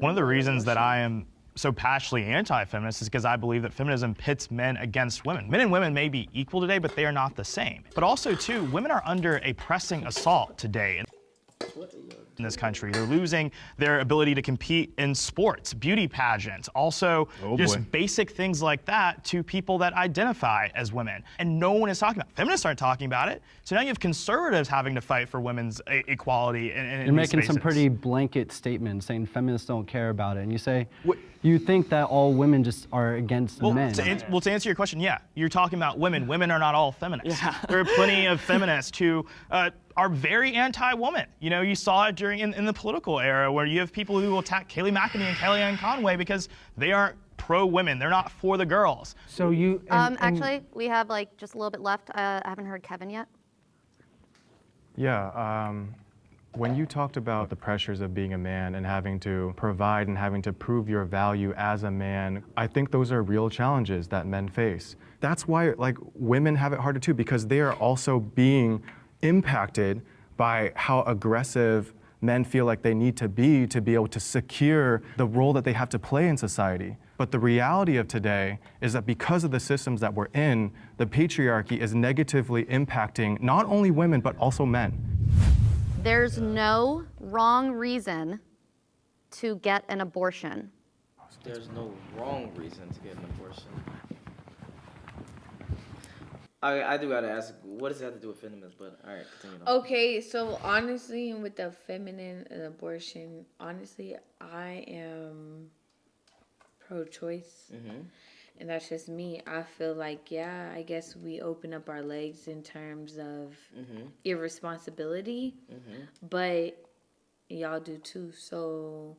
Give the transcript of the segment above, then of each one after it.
One of the reasons that I am so passionately anti-feminist is because I believe that feminism pits men against women. Men and women may be equal today, but they are not the same. But also, too, women are under a pressing assault today in this country. They're losing their ability to compete in sports, beauty pageants, also just basic things like that to people that identify as women. And no one is talking about it. Feminists aren't talking about it. So now you have conservatives having to fight for women's equality in You're making these some spaces. pretty blanket statements saying feminists don't care about it. And you say, you think that all women just are against men. To answer your question, yeah. You're talking about women. Women are not all feminists. Yeah. There are plenty of feminists who are very anti-woman. You know, you saw it during in the political era where you have people who will attack Kayleigh McEnany and Kellyanne Conway because they aren't pro-women. They're not for the girls. So you... Actually, we have like just a little bit left. I haven't heard Kevin yet. Yeah, when you talked about the pressures of being a man and having to provide and having to prove your value as a man, I think those are real challenges that men face. That's why, like, women have it harder too, because they are also being impacted by how aggressive men feel like they need to be able to secure the role that they have to play in society. But the reality of today is that because of the systems that we're in, the patriarchy is negatively impacting not only women, but also men. There's no wrong reason to get an abortion. There's no wrong reason to get an abortion. I do gotta ask, what does it have to do with feminism? But all right, continue on. Okay, so honestly, with the feminine and abortion, honestly, I am pro-choice. Mm-hmm. And that's just me. I feel like, yeah, I guess we open up our legs in terms of irresponsibility, but y'all do too. So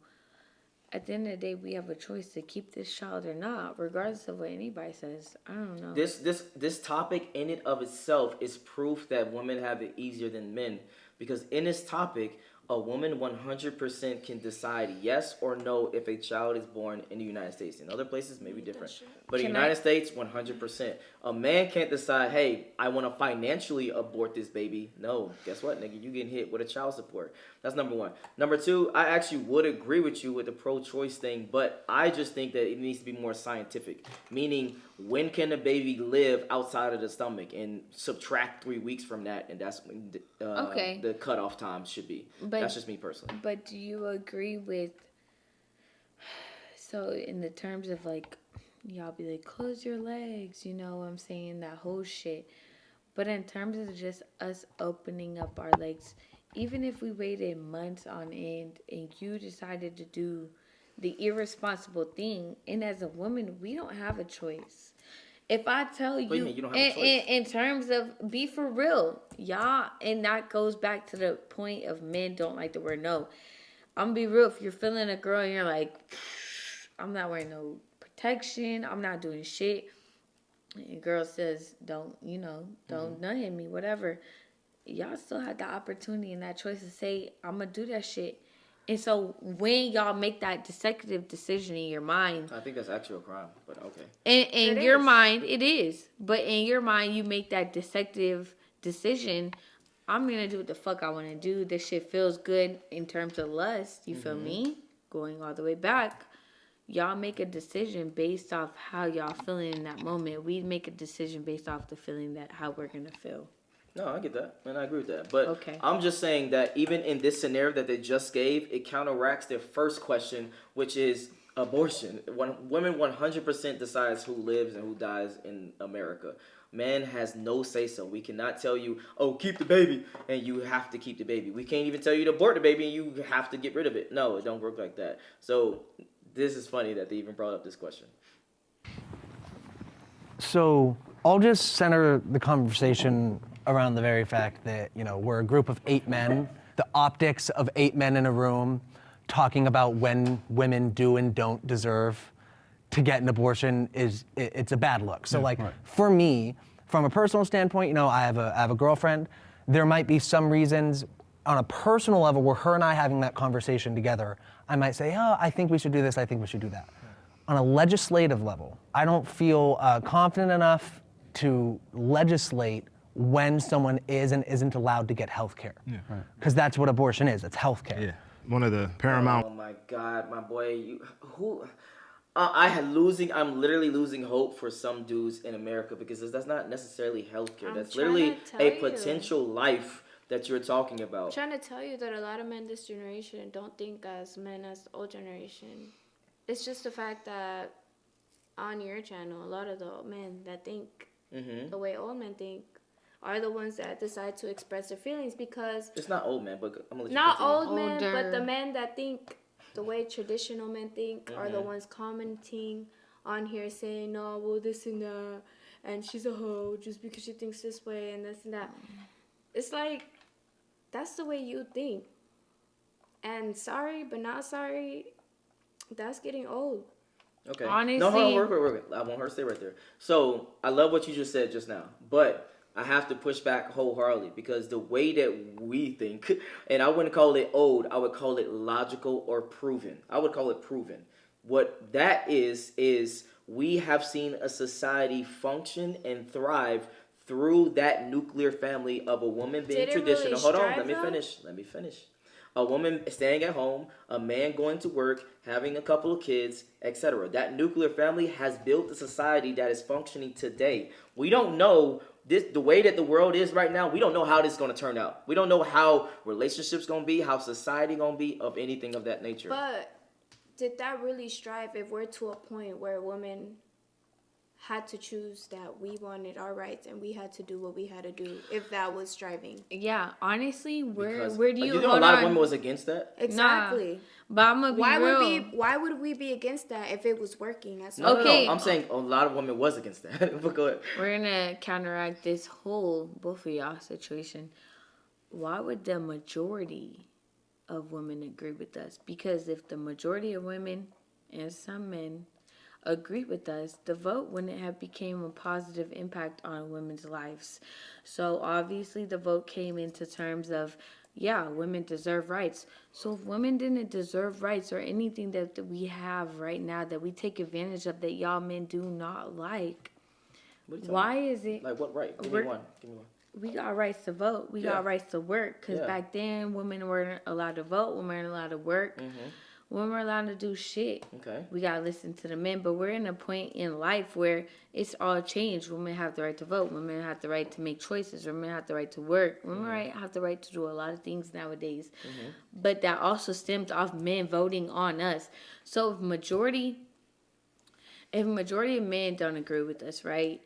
at the end of the day, we have a choice to keep this child or not, regardless of what anybody says. I don't know. This topic in and of itself is proof that women have it easier than men, because in this topic, a woman 100% can decide yes or no if a child is born in the United States. In other places, maybe different. But in the United States, 100%. A man can't decide, hey, I want to financially abort this baby. No, guess what, nigga? You getting hit with a child support. That's number one. Number two, I actually would agree with you with the pro-choice thing, but I just think that it needs to be more scientific. Meaning, when can a baby live outside of the stomach, and subtract 3 weeks from that, and that's when the cutoff time should be. That's just me personally. But do you agree with, so in the terms of like, y'all be like, close your legs, you know what I'm saying, that whole shit. But in terms of just us opening up our legs, even if we waited months on end and you decided to do the irresponsible thing, and as a woman, we don't have a choice. If I tell you, in terms of, be for real, y'all, and that goes back to the point of men don't like the word no. I'm gonna be real, if you're feeling a girl and you're like, I'm not wearing no protection, I'm not doing shit, and a girl says, don't nut hit me, whatever, y'all still have the opportunity and that choice to say, I'm gonna do that shit. And so when y'all make that consecutive decision in your mind, I think that's actually a crime, but okay. In your mind, it is. But in your mind, you make that consecutive decision. I'm going to do what the fuck I want to do. This shit feels good in terms of lust. You feel me? Going all the way back. Y'all make a decision based off how y'all feeling in that moment. We make a decision based off the feeling that how we're going to feel. No, I get that, and I agree with that. But I'm just saying that even in this scenario that they just gave, it counteracts their first question, which is abortion. When women 100% decides who lives and who dies in America. Man has no say-so. We cannot tell you, oh, keep the baby, and you have to keep the baby. We can't even tell you to abort the baby, and you have to get rid of it. No, it don't work like that. So this is funny that they even brought up this question. So I'll just center the conversation around the very fact that, you know, we're a group of 8 men, the optics of 8 men in a room talking about when women do and don't deserve to get an abortion it's a bad look. So for me, from a personal standpoint, you know, I have a girlfriend. There might be some reasons on a personal level where her and I having that conversation together, I might say, oh, I think we should do this, I think we should do that. On a legislative level, I don't feel confident enough to legislate when someone is and isn't allowed to get health care. Because that's what abortion is, it's health care. one of the paramount. Oh my God, my boy, I'm literally losing hope for some dudes in America because that's not necessarily healthcare. I'm That's trying literally to tell a you. potential life that you're talking I'm about. trying to tell you that a lot of men this generation don't think as men as the old generation. It's just the fact that on your channel, a lot of the men that think the way old men think are the ones that decide to express their feelings because It's not old man, but I'm gonna let you not continue. old men, but the Older. men that think the way traditional men think are the ones commenting on here saying, no, well, this and that, and she's a hoe just because she thinks this way and this and that. It's like, that's the way you think. And sorry, but not sorry, that's getting old. Okay. Honestly- No, hold on, wait. I want her to stay right there. So I love what you just said just now, but I have to push back wholeheartedly because the way that we think, and I wouldn't call it old, I would call it logical or proven. I would call it proven. What that is we have seen a society function and thrive through that nuclear family of a woman being Did it traditional. really Hold on, strive, let me finish. A woman staying at home, a man going to work, having a couple of kids, etc. That nuclear family has built a society that is functioning today. We don't know the way that the world is right now. We don't know how this is going to turn out. We don't know how relationships going to be, how society going to be, of anything of that nature. But did that really strive if we're to a point where women had to choose that we wanted our rights and we had to do what we had to do if that was striving? Yeah, honestly, where Because, do you know hold a lot on? of women was against that? Exactly. Nah, but I'm gonna be real. Why would we be against that if it was working? No, Okay. I'm saying a lot of women was against that. But go ahead. We're gonna counteract this whole both of y'all situation. Why would the majority of women agree with us? Because if the majority of women and some men agree with us, the vote wouldn't have became a positive impact on women's lives. So obviously the vote came into terms of, yeah, women deserve rights. So if women didn't deserve rights or anything that we have right now that we take advantage of that y'all men do not like, What are you talking why is it Like what right? Give me We're- one. we got rights to vote? We Yeah. got rights to work because Yeah. back then women weren't allowed to vote, women weren't allowed to work, women were allowed to do shit. Okay. We gotta listen to the men, but we're in a point in life where it's all changed. Women have the right to vote. Women have the right to make choices. Women have the right to work. Women have the right to do a lot of things nowadays. But that also stems off men voting on us. So if majority of men don't agree with us, right?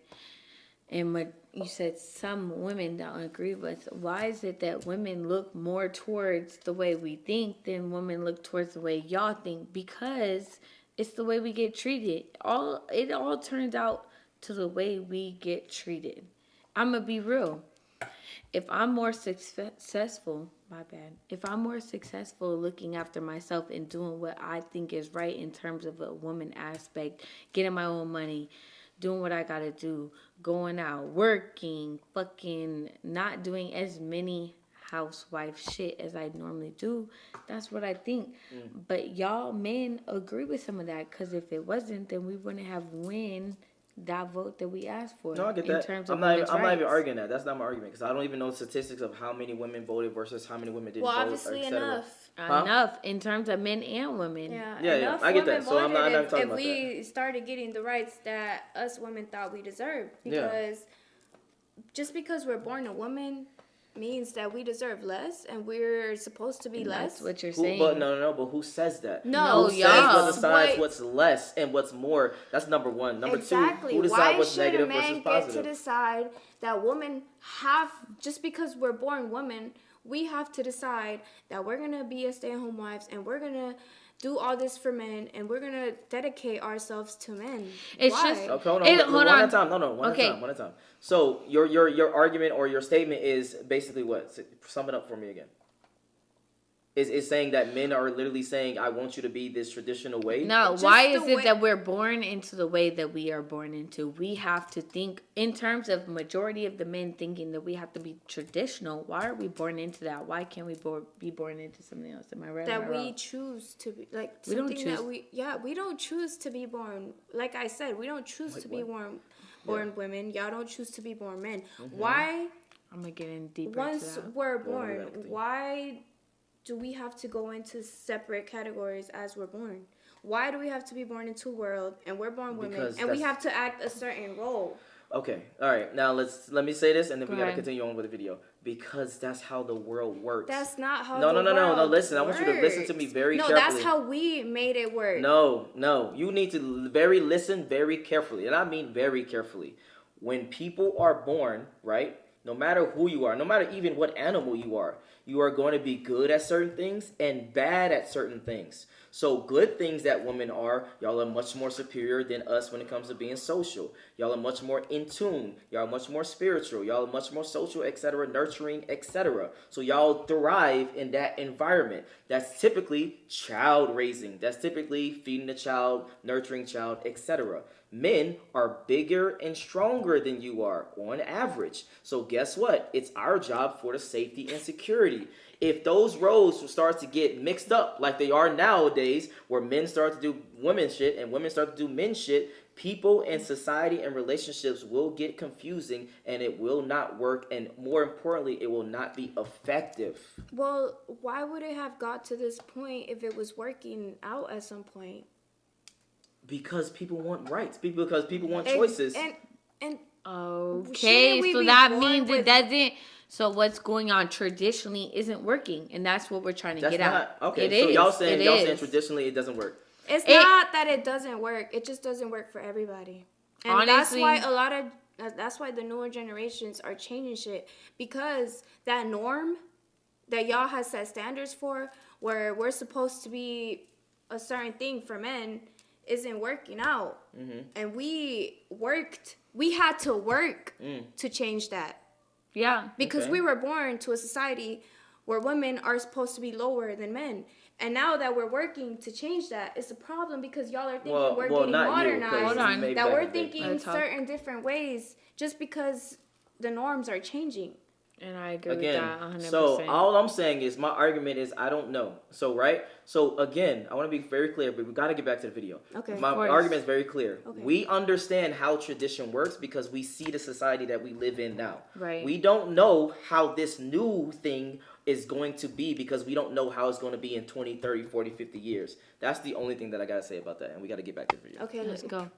And you said some women don't agree with. Why is it that women look more towards the way we think than women look towards the way y'all think? Because it's the way we get treated. It all turns out to the way we get treated. I'm gonna be real. If I'm more successful, if I'm more successful looking after myself and doing what I think is right in terms of a woman aspect, getting my own money, doing what I gotta do, going out, working, fucking not doing as many housewife shit as I normally do, that's what I think. But y'all men agree with some of that, because if it wasn't, then we wouldn't have win that vote that we asked for. No, I get in that. terms I'm of not women's even rights. arguing that. That's not my argument because I don't even know the statistics of how many women voted versus how many women didn't Well, vote. obviously et cetera. enough. Huh? Enough in terms of men and women. Yeah, enough I get women that. So I'm not voted talking if about we started getting the rights that us women thought we deserved. Because just because we're born a woman means that we deserve less and we're supposed to be less. That's what you're Who, saying. but no. But who says that? No, Who says y'all. what decides Wait. what's less and what's more? That's number one. Number Exactly. two, who decides Why what's should a negative man versus get positive? to decide that women have, just because we're born women, we have to decide that we're going to be a stay-at-home wives and we're going to do all this for men and we're going to dedicate ourselves to men. It's Why? just- Okay, hold on. Hold one on. at a time. No, one Okay. at a time. So your argument or your statement is basically what? Sum it up for me again. Is saying that men are literally saying, I want you to be this traditional way? No, Just why the is it way- that we're born into the way that we are born into? We have to think in terms of majority of the men thinking that we have to be traditional. Why are we born into that? Why can't we be born into something else? Am I right? That Am I we wrong? choose to be, like, We don't something that choose. we don't choose to be born. Like I said, we don't choose to be born women. Y'all don't choose to be born men. Why? I'm gonna get in deeper Once into that. we're Go on, born, everything. why do we have to go into separate categories as we're born? Why do we have to be born into a world and we're born women Because and we that's- have to act a certain role? Okay, all right. Now let me say this, and then we gotta ahead. continue on with the video because that's how the world works. That's not how No, the no. world Listen, I want you to listen to me works. very no, carefully. that's how we made it work. No. You need to listen very carefully, and I mean very carefully. When people are born, right? No matter who you are, no matter even what animal you are going to be good at certain things and bad at certain things. So good things that women are, y'all are much more superior than us when it comes to being social. Y'all are much more in tune. Y'all are much more spiritual. Y'all are much more social, etc., nurturing, etc. So y'all thrive in that environment. That's typically child raising. That's typically feeding the child, nurturing child, etc. Men are bigger and stronger than you are on average. So guess what? It's our job for the safety and security. If those roles start to get mixed up like they are nowadays, where men start to do women shit and women start to do men shit, people and society and relationships will get confusing and it will not work. And more importantly, it will not be effective. Well, why would it have got to this point if it was working out at some point? Because people want rights. Because people want choices. And Okay, shouldn't we so be that born means with- it doesn't. So what's going on traditionally isn't working, and that's what we're trying to That's get not out. okay. It So is. y'all saying It is. traditionally it doesn't work. it's not that it doesn't work. It just doesn't work for everybody. And Honestly- that's why the newer generations are changing shit, because that norm that y'all has set standards for, where we're supposed to be a certain thing for men, isn't working out. And we had to work to change that. Yeah. Because Okay. we were born to a society where women are supposed to be lower than men. And now that we're working to change that, it's a problem because y'all are thinking we're getting not you, 'cause modernized. Hold on. maybe That back we're in the day. thinking Let's talk. certain different ways just because the norms are changing. And I agree Again, with that 100%. so all I'm saying is my argument is I don't know. So right, so again, I want to be very clear, but we got to get back to the video. Okay. My Of course. argument is very clear. Okay. We understand how tradition works because we see the society that we live in now. Right. We don't know how this new thing is going to be because we don't know how it's going to be in 20, 30, 40, 50 years. That's the only thing that I got to say about that, and we got to get back to the video. Okay, Let's go.